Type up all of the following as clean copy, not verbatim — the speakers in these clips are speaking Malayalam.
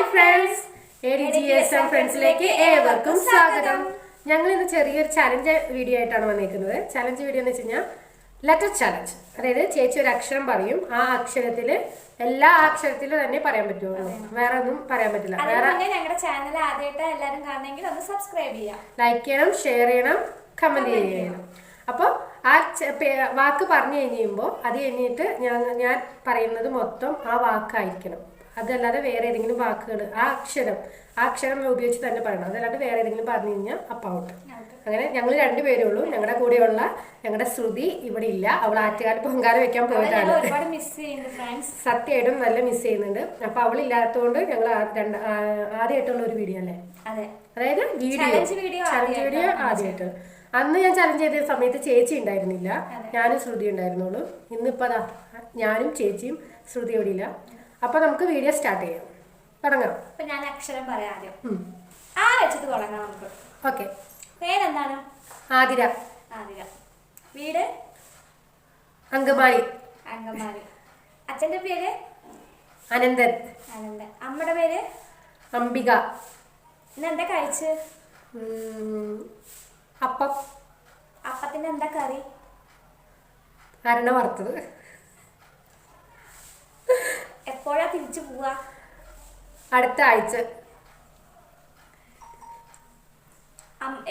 ഹായ് ഫ്രണ്ട്സ്, ADGSM ഫ്രണ്ട്സിലേക്ക് ഏവർക്കും സ്വാഗതം. ഞങ്ങൾ ഇന്ന് ചെറിയൊരു ചലഞ്ച് വീഡിയോ ആയിട്ടാണ് വന്നിരിക്കുന്നത്. ചലഞ്ച് വീഡിയോ എന്ന് വെച്ച് കഴിഞ്ഞാൽ ലെറ്റർ ചലഞ്ച്. അതായത് ചേച്ചി ഒരു അക്ഷരം പറയും, ആ അക്ഷരത്തിൽ എല്ലാ അക്ഷരത്തിലും തന്നെ പറയാൻ പറ്റുള്ളൂ, വേറെ ഒന്നും പറയാൻ പറ്റില്ല. ഞങ്ങളുടെ ചാനൽ ആദ്യമായിട്ട് എല്ലാവരും കാണണമെങ്കിൽ ഒന്ന് സബ്സ്ക്രൈബ് ചെയ്യാം, ലൈക്ക് ചെയ്യണം, ഷെയർ ചെയ്യണം, കമന്റ് ചെയ്യണം. അപ്പോൾ ആ വാക്ക് പറഞ്ഞു കഴിയുമ്പോൾ അത് കഴിഞ്ഞിട്ട് ഞാൻ പറയുന്നത് മൊത്തം ആ വാക്കായിരിക്കണം. അതല്ലാതെ വേറെ ഏതെങ്കിലും വാക്കുകൾ ആ അക്ഷരം ഉപയോഗിച്ച് തന്നെ പറയണം. അതല്ലാതെ വേറെ ഏതെങ്കിലും പറഞ്ഞു കഴിഞ്ഞാൽ അപ്പം ഔട്ട്. അങ്ങനെ ഞങ്ങൾ രണ്ടുപേരേ ഉള്ളൂ. ഞങ്ങളുടെ കൂടെയുള്ള ഞങ്ങളുടെ ശ്രുതി ഇവിടെ ഇല്ല. അവൾ ആറ്റുകാൽ പൊങ്കാല വെക്കാൻ പോയിട്ടാണ്. സത്യമായിട്ടും നല്ല മിസ് ചെയ്യുന്നുണ്ട്. അപ്പൊ അവളില്ലാത്തതുകൊണ്ട് ഞങ്ങൾ ആദ്യമായിട്ടുള്ള ഒരു വീഡിയോ അല്ലേ, അതായത് ചലഞ്ച് വീഡിയോ ആദ്യമായിട്ട്. അന്ന് ഞാൻ ചലഞ്ച് ചെയ്ത സമയത്ത് ചേച്ചി ഉണ്ടായിരുന്നില്ല, ഞാനും ശ്രുതി ഉണ്ടായിരുന്നുള്ളൂ. ഇന്നിപ്പോ ഞാനും ചേച്ചിയും ശ്രുതി ഇവിടെ ഇല്ല. അപ്പൊ നമുക്ക് വീഡിയോ സ്റ്റാർട്ട് ചെയ്യാം, തുടങ്ങാം. അപ്പൊ ഞാൻ അക്ഷരം പറയാം ആദ്യം. ആ വെച്ചിട്ട് തുടങ്ങാം നമുക്ക്. ഓക്കെ. പേരെന്താണ്? ആതിര. ആതിര. വീട്? അങ്കമാലി. അങ്കമാലി. അച്ഛന്റെ പേര്? അനന്തൻ. അനന്തൻ. അമ്മയുടെ പേര്? അംബിക. ഇന്ന് എന്താ കഴിച്ച്? അപ്പം. അപ്പത്തിന് എന്താ കറി? അരണ വറുത്തത്. എപ്പോഴാ തിരിച്ചു പോവാ? അടുത്ത ആഴ്ച.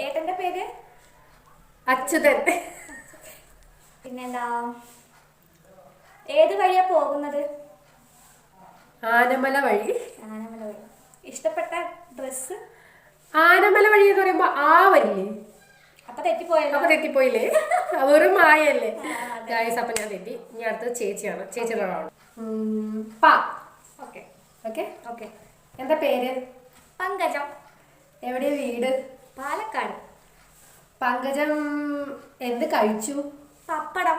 ഏട്ടന്റെ പേര്? അച്യുതൻ. പിന്നെന്താ, ഏത് വഴിയാ പോകുന്നത്? ആനമല വഴി. ആനമല വഴി. ഇഷ്ടപ്പെട്ട ഡ്രസ്? ആനമല വഴി എന്ന് പറയുമ്പോ ആ വരില്ലേ, അപ്പൊ തെറ്റിപ്പോയില്ലേ? വെറും മായല്ലേ ഗായ്സ്. അപ്പൊ ഞാൻ തെറ്റി. ഇനി അടുത്തത് ചേച്ചിയാണ്. ചേച്ചിയുടെ ഓക്കെ. എന്താ പേര്? പങ്കജം. എവിടെയാ വീട്? പാലക്കാട്. പങ്കജം എന്ത് കഴിച്ചു? പപ്പടം.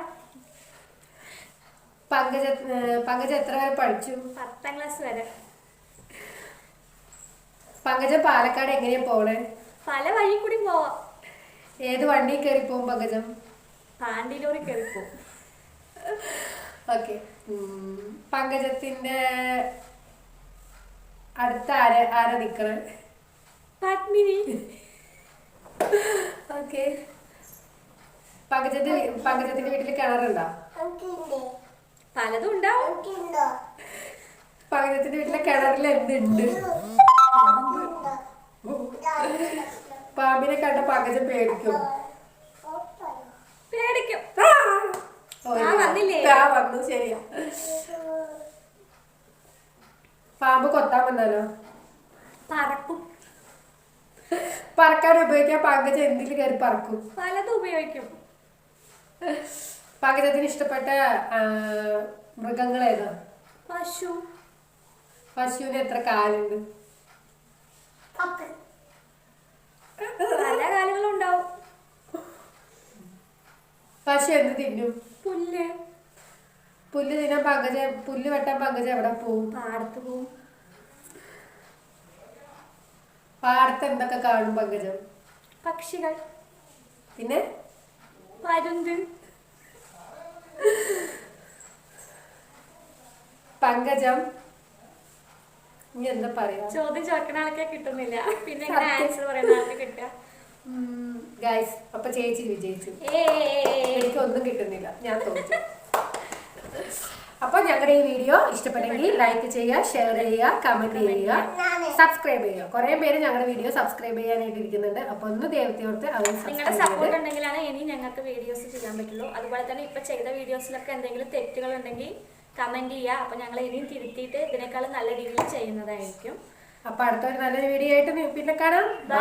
പങ്കജം എത്ര വരെ പഠിച്ചു? 10ാം ക്ലാസ് വരെ. പങ്കജം പാലക്കാട് എങ്ങനെയാ പോണേ? പല വഴി കൂടി പോവാം. ഏത് വണ്ടി കയറി പോകും പങ്കജം? പാണ്ടിലോറി കയറി പോകും. ഓക്കെ. പങ്കജത്തിന്റെ അടുത്ത ആരാ നിക്കണേ? പത്മിനി. ഓക്കെ. പങ്കജത്തിന്റെ വീട്ടില് കിണറുണ്ടോ? പലതും ഉണ്ടാവും. പങ്കജത്തിന്റെ വീട്ടിലെ കിണറിൽ എന്തുണ്ട്? പാമ്പിനെ കണ്ട പങ്കജം പേടിക്കും. വന്നു. ശരിയാ. പാമ്പ് കൊത്താൻ വന്നാലോ? പറക്കും. പറക്കാൻ ഉപയോഗിക്കാൻ പങ്കജം എന്തിൽ കയറി പറക്കും? പലതും ഉപയോഗിക്കും. പങ്കജത്തിന് ഇഷ്ടപ്പെട്ട മൃഗങ്ങൾ ഏതാ? പശു. പശുവിന് എത്ര കാലുണ്ട്? പല കാലുകളും ഉണ്ടാവും. പശു എന്ത് തിന്നും? പുല്ല്. പുല്ല് തിന്നാൻ പുല്ല് വെട്ടാൻ പങ്കജം എവിടെ പോവും? പാടത്ത് പോവും. പാടത്ത് എന്തൊക്കെ കാണും പങ്കജം? പക്ഷികൾ. പിന്നെ പരുന്ത്. പങ്കജം ഇനി എന്താ പറയാ? ചോദ്യം ചോദിക്കുന്ന ആൾക്കെ കിട്ടുന്നില്ല, പിന്നെ ആൻസർ പറയുന്ന ആൾക്ക് കിട്ടുക. ഗൈസ്, അപ്പൊ ചേച്ചി വിജയിച്ചു. എനിക്കൊന്നും കിട്ടുന്നില്ല, ഞാൻ തോറ്റു. അപ്പൊ ഞങ്ങളുടെ ഈ വീഡിയോ ഇഷ്ടപ്പെട്ടെങ്കിൽ ലൈക്ക് ചെയ്യുക, ഷെയർ ചെയ്യുക, കമന്റ് ചെയ്യുക, സബ്സ്ക്രൈബ് ചെയ്യുക. കുറെ പേര് ഞങ്ങളുടെ വീഡിയോ സബ്സ്ക്രൈബ് ചെയ്യാനായിട്ട് ഇരിക്കുന്നുണ്ട്. അപ്പൊ ഒന്ന് ദൈവത്തോർത്ത് നിങ്ങളുടെ സപ്പോർട്ട് ഉണ്ടെങ്കിലാണ് ഇനി ഞങ്ങൾക്ക് വീഡിയോസ് ചെയ്യാൻ പറ്റുള്ളൂ. അതുപോലെ തന്നെ ഇപ്പൊ ചെയ്ത വീഡിയോസിലൊക്കെ എന്തെങ്കിലും തെറ്റുകൾ ഉണ്ടെങ്കിൽ കമന്റ് ചെയ്യുക. അപ്പൊ ഞങ്ങൾ ഇനിയും തിരുത്തിയിട്ട് ഇതിനേക്കാളും നല്ല രീതിയിൽ ചെയ്യുന്നതായിരിക്കും. അപ്പൊ അടുത്തൊരു നല്ലൊരു വീഡിയോ ആയിട്ട് പിന്നെ കാണാം. ബൈ.